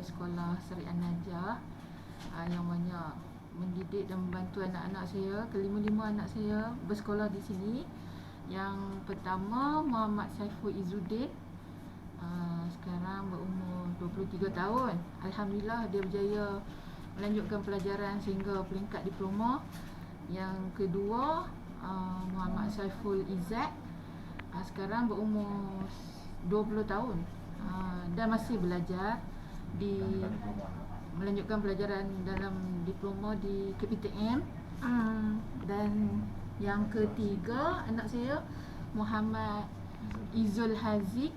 sekolah Seri An-Najah yang banyak mendidik dan membantu anak-anak saya. Kelima-lima anak saya bersekolah di sini. Yang pertama Muhammad Saiful Izzuddin, sekarang berumur 23 tahun. Alhamdulillah dia berjaya melanjutkan pelajaran sehingga peringkat diploma. Yang kedua Muhammad Saiful Izzat, sekarang berumur 20 tahun dan masih belajar melanjutkan pelajaran dalam diploma di KPTM. Dan yang ketiga anak saya Muhammad Izzul Haziq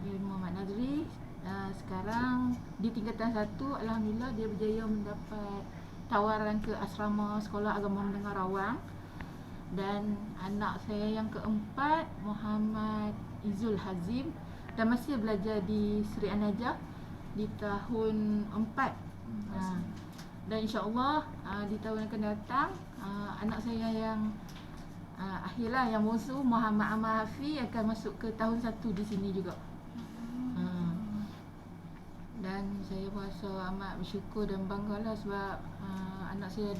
bin Muhammad Nazri, sekarang di tingkatan 1. Alhamdulillah dia berjaya mendapat tawaran ke asrama sekolah agama menengah Rawang. Dan anak saya yang keempat Muhammad Izzul Hazim dan masih belajar di Seri An-Najah di tahun 4. Dan insyaAllah di tahun akan datang anak saya yang akhirlah yang bongsu Muhammad Amal Hafiz akan masuk ke tahun 1 di sini juga. Dan saya rasa amat bersyukur dan banggalah sebab anak saya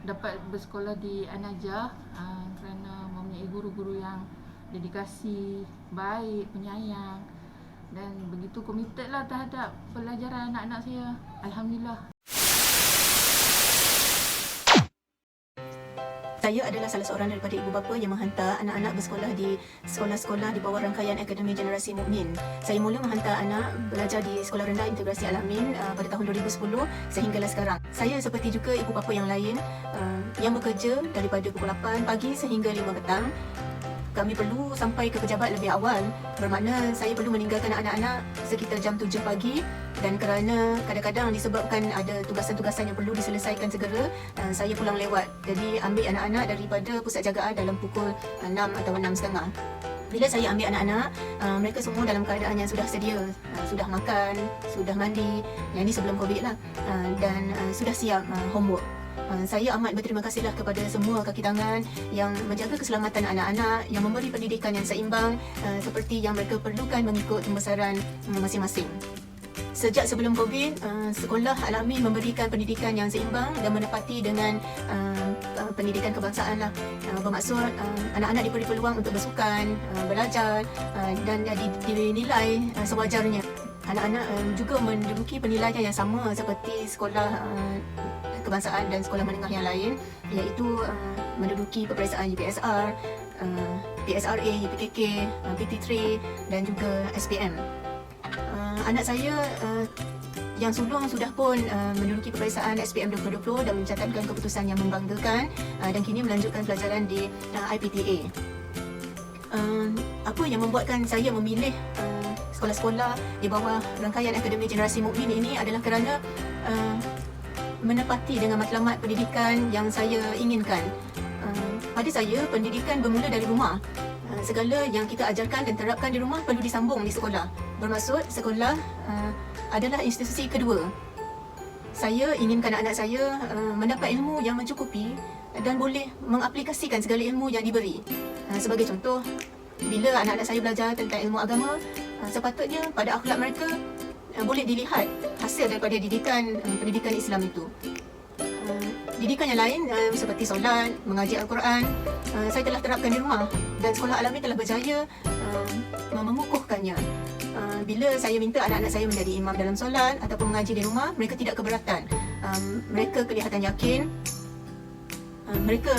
dapat bersekolah di An-Najah kerana mempunyai guru-guru yang dedikasi, baik, penyayang dan begitu komited lah terhadap pelajaran anak-anak saya. Alhamdulillah. Saya adalah salah seorang daripada ibu bapa yang menghantar anak-anak bersekolah di sekolah-sekolah di bawah rangkaian Akademi Generasi Mukmin. Saya mula menghantar anak belajar di Sekolah Rendah Integrasi Al-Amin pada tahun 2010 sehinggalah sekarang. Saya seperti juga ibu bapa yang lain yang bekerja daripada pukul 8 pagi sehingga 5 petang. Kami perlu sampai ke pejabat lebih awal, bermakna saya perlu meninggalkan anak-anak sekitar jam 7 pagi dan kerana kadang-kadang disebabkan ada tugasan-tugasan yang perlu diselesaikan segera, saya pulang lewat. Jadi ambil anak-anak daripada pusat jagaan dalam pukul 6 atau 6.30. Bila saya ambil anak-anak, mereka semua dalam keadaan yang sudah sedia, sudah makan, sudah mandi, yang ini sebelum COVID lah, dan sudah siap homework. Saya amat berterima kasihlah kepada semua kaki tangan yang menjaga keselamatan anak-anak, yang memberi pendidikan yang seimbang seperti yang mereka perlukan mengikut pembesaran masing-masing. Sejak sebelum COVID, Sekolah Al-Amin memberikan pendidikan yang seimbang dan menepati dengan pendidikan kebangsaan lah. Bermaksud anak-anak diberi peluang untuk bersukan, belajar dan dinilai sewajarnya. Anak-anak juga menduduki penilaian yang sama seperti sekolah kebangsaan dan sekolah menengah yang lain, iaitu menduduki peperiksaan UPSR, PSRA, UPKK, PT3 dan juga SPM. Anak saya yang sulung sudah pun menduduki peperiksaan SPM 2020 dan mencatatkan keputusan yang membanggakan dan kini melanjutkan pelajaran di IPTA. Apa yang membuatkan saya memilih sekolah-sekolah di bawah rangkaian Akademi Generasi Mukmin ini adalah kerana menepati dengan matlamat pendidikan yang saya inginkan. Pada saya, pendidikan bermula dari rumah. Segala yang kita ajarkan dan terapkan di rumah perlu disambung di sekolah. Bermaksud, sekolah adalah institusi kedua. Saya inginkan anak-anak saya mendapat ilmu yang mencukupi dan boleh mengaplikasikan segala ilmu yang diberi. Sebagai contoh, bila anak-anak saya belajar tentang ilmu agama, sepatutnya pada akhlak mereka boleh dilihat hasil daripada pendidikan Islam itu. Didikan yang lain seperti solat, mengaji Al-Quran, saya telah terapkan di rumah dan Sekolah Al-Amin telah berjaya mengukuhkannya. Bila saya minta anak-anak saya menjadi imam dalam solat ataupun mengaji di rumah, mereka tidak keberatan. Mereka kelihatan yakin mereka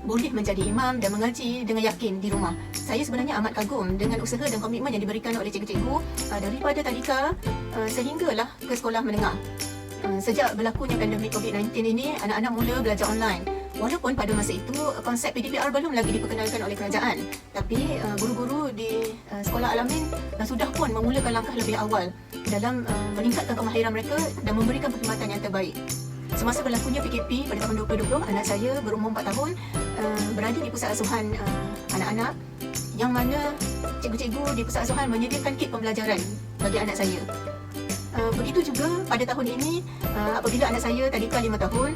boleh menjadi imam dan mengaji dengan yakin di rumah. Saya sebenarnya amat kagum dengan usaha dan komitmen yang diberikan oleh cikgu-cikgu daripada tadika sehinggalah ke sekolah menengah. Sejak berlakunya pandemik COVID-19 ini, anak-anak mula belajar online. Walaupun pada masa itu konsep PDPR belum lagi diperkenalkan oleh kerajaan, tapi guru-guru di Sekolah Al-Amin sudah pun memulakan langkah lebih awal dalam meningkatkan kemahiran mereka dan memberikan perkhidmatan yang terbaik. Semasa berlakunya PKP pada tahun 2020, anak saya berumur 4 tahun berada di pusat asuhan anak-anak yang mana cikgu-cikgu di pusat asuhan menyediakan kit pembelajaran bagi anak saya. Begitu juga pada tahun ini, apabila anak saya tadika 5 tahun,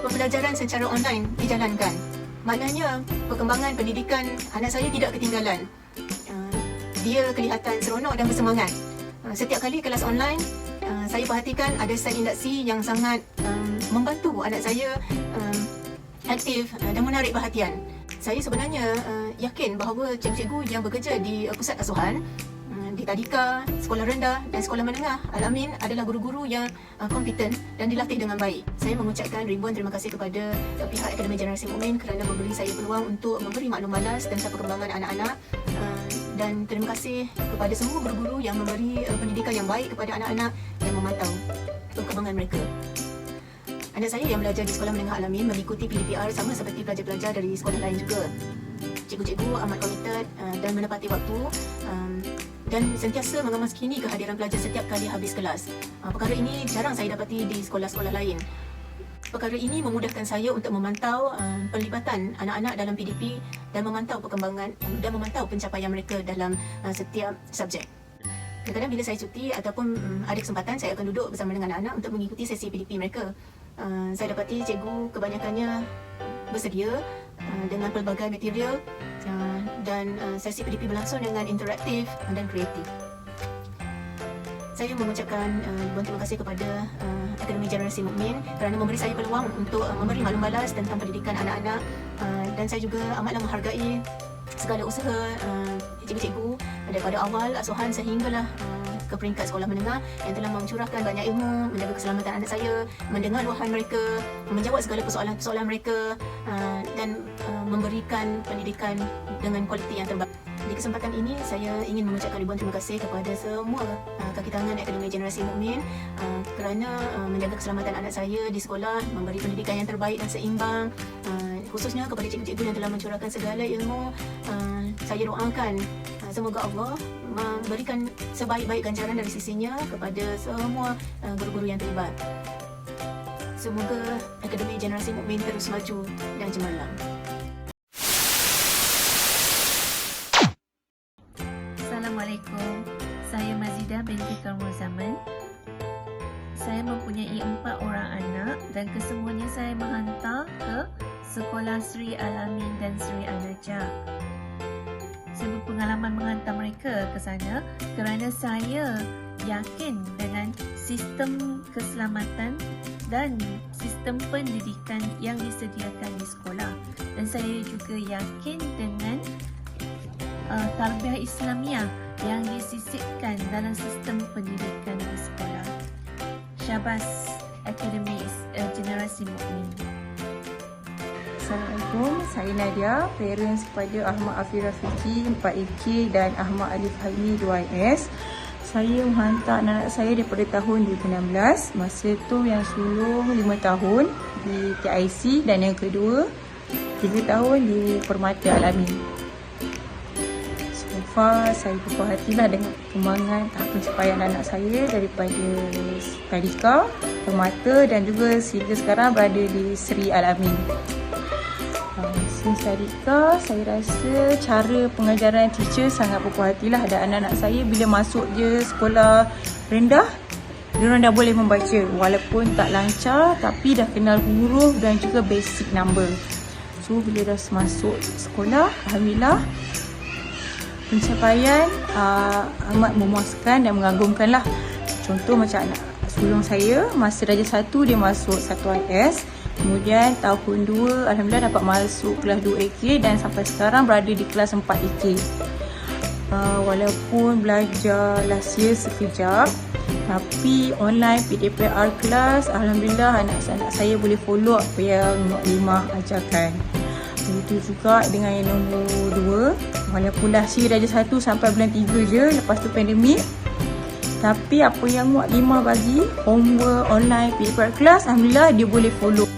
pembelajaran secara online dijalankan. Maknanya perkembangan pendidikan anak saya tidak ketinggalan. Dia kelihatan seronok dan bersemangat. Setiap kali kelas online, saya perhatikan ada sel induksi yang sangat membantu anak saya aktif dan menarik perhatian. Saya sebenarnya yakin bahawa cikgu-cikgu yang bekerja di pusat asuhan, di tadika, sekolah rendah dan sekolah menengah Al-Amin adalah guru-guru yang kompeten dan dilatih dengan baik. Saya mengucapkan ribuan terima kasih kepada pihak Akademi Generasi Mukmin kerana memberi saya peluang untuk memberi maklum balas tentang perkembangan anak-anak, dan terima kasih kepada semua guru-guru yang memberi pendidikan yang baik kepada anak-anak yang memantau perkembangan mereka. Anak saya yang belajar di Sekolah Menengah Al-Amin mengikuti PDPR sama seperti pelajar-pelajar dari sekolah lain juga. Cikgu-cikgu amat komited dan menepati waktu dan sentiasa mengemaskini kehadiran pelajar setiap kali habis kelas. Perkara ini jarang saya dapati di sekolah-sekolah lain. Perkara ini memudahkan saya untuk memantau pelibatan anak-anak dalam PDP dan memantau perkembangan dan memantau pencapaian mereka dalam setiap subjek. Kadang-kadang bila saya cuti ataupun ada kesempatan, saya akan duduk bersama dengan anak-anak untuk mengikuti sesi PDP mereka. Saya dapati cikgu kebanyakannya bersedia dengan pelbagai material dan sesi PDP berlangsung dengan interaktif dan kreatif. Saya mengucapkan ribuan terima kasih kepada Akademi Generasi Mukmin kerana memberi saya peluang untuk memberi maklum balas tentang pendidikan anak-anak, dan saya juga amatlah menghargai segala usaha cikgu-cikgu daripada awal asuhan sehinggalah ke peringkat sekolah menengah yang telah mencurahkan banyak ilmu, menjaga keselamatan anak saya, mendengar luahan mereka, menjawab segala persoalan-persoalan mereka, dan memberikan pendidikan dengan kualiti yang terbaik. Di kesempatan ini, saya ingin mengucapkan ribuan terima kasih kepada semua kaki tangan Akademi Generasi Mukmin kerana menjaga keselamatan anak saya di sekolah, memberi pendidikan yang terbaik dan seimbang, khususnya kepada cikgu-cikgu yang telah mencurahkan segala ilmu. Saya doakan semoga Allah memberikan sebaik-baik ganjaran dari sisinya kepada semua guru-guru yang terlibat. Semoga Akademi Generasi Mukmin terus maju dan cemerlang. Assalamualaikum, saya Mazidah binti Kamrul Zaman. Saya mempunyai 4 orang anak dan kesemuanya saya menghantar ke Sekolah Sri Al-Amin dan Sri Al-Najah. Saya berpengalaman menghantar mereka ke sana kerana saya yakin dengan sistem keselamatan dan sistem pendidikan yang disediakan di sekolah, dan saya juga yakin dengan tarbiyah Islamiah yang disisipkan dalam sistem pendidikan di sekolah. Syabas Akademi Generasi Mukmin. Assalamualaikum, saya Nadia, parents kepada Ahmad Afif Rafiqi 4AK dan Ahmad Alif Haimi 2S. Saya menghantar anak-anak saya daripada tahun 2016. Masa tu yang sulung 5 tahun di TIC dan yang kedua 3 tahun di Permata Al-Amin. So far, saya berhatilah dengan perkembangan tahap pencapaian anak saya daripada tadika, Permata dan juga sehingga sekarang berada di Sri Al-Amin. Since tadika, saya rasa cara pengajaran teacher sangat berpuas hatilah, dan anak-anak saya bila masuk je sekolah rendah, diorang dah boleh membaca walaupun tak lancar tapi dah kenal huruf dan juga basic number. So bila dah masuk sekolah, alhamdulillah pencapaian amat memuaskan dan mengagumkan lah. Contoh macam anak sulung saya, masa darjah 1 dia masuk 1IS. Kemudian tahun 2 alhamdulillah dapat masuk kelas 2AK dan sampai sekarang berada di kelas 4AK. Walaupun belajar last year sekejap, tapi online PDPR kelas, alhamdulillah anak-anak saya boleh follow apa yang Mak Limah ajarkan. Begitu juga dengan yang nombor 2, walaupun dah darjah 1 sampai bulan 3 je lepas tu pandemik, tapi apa yang Mak Limah bagi, homework online PDPR kelas, alhamdulillah dia boleh follow.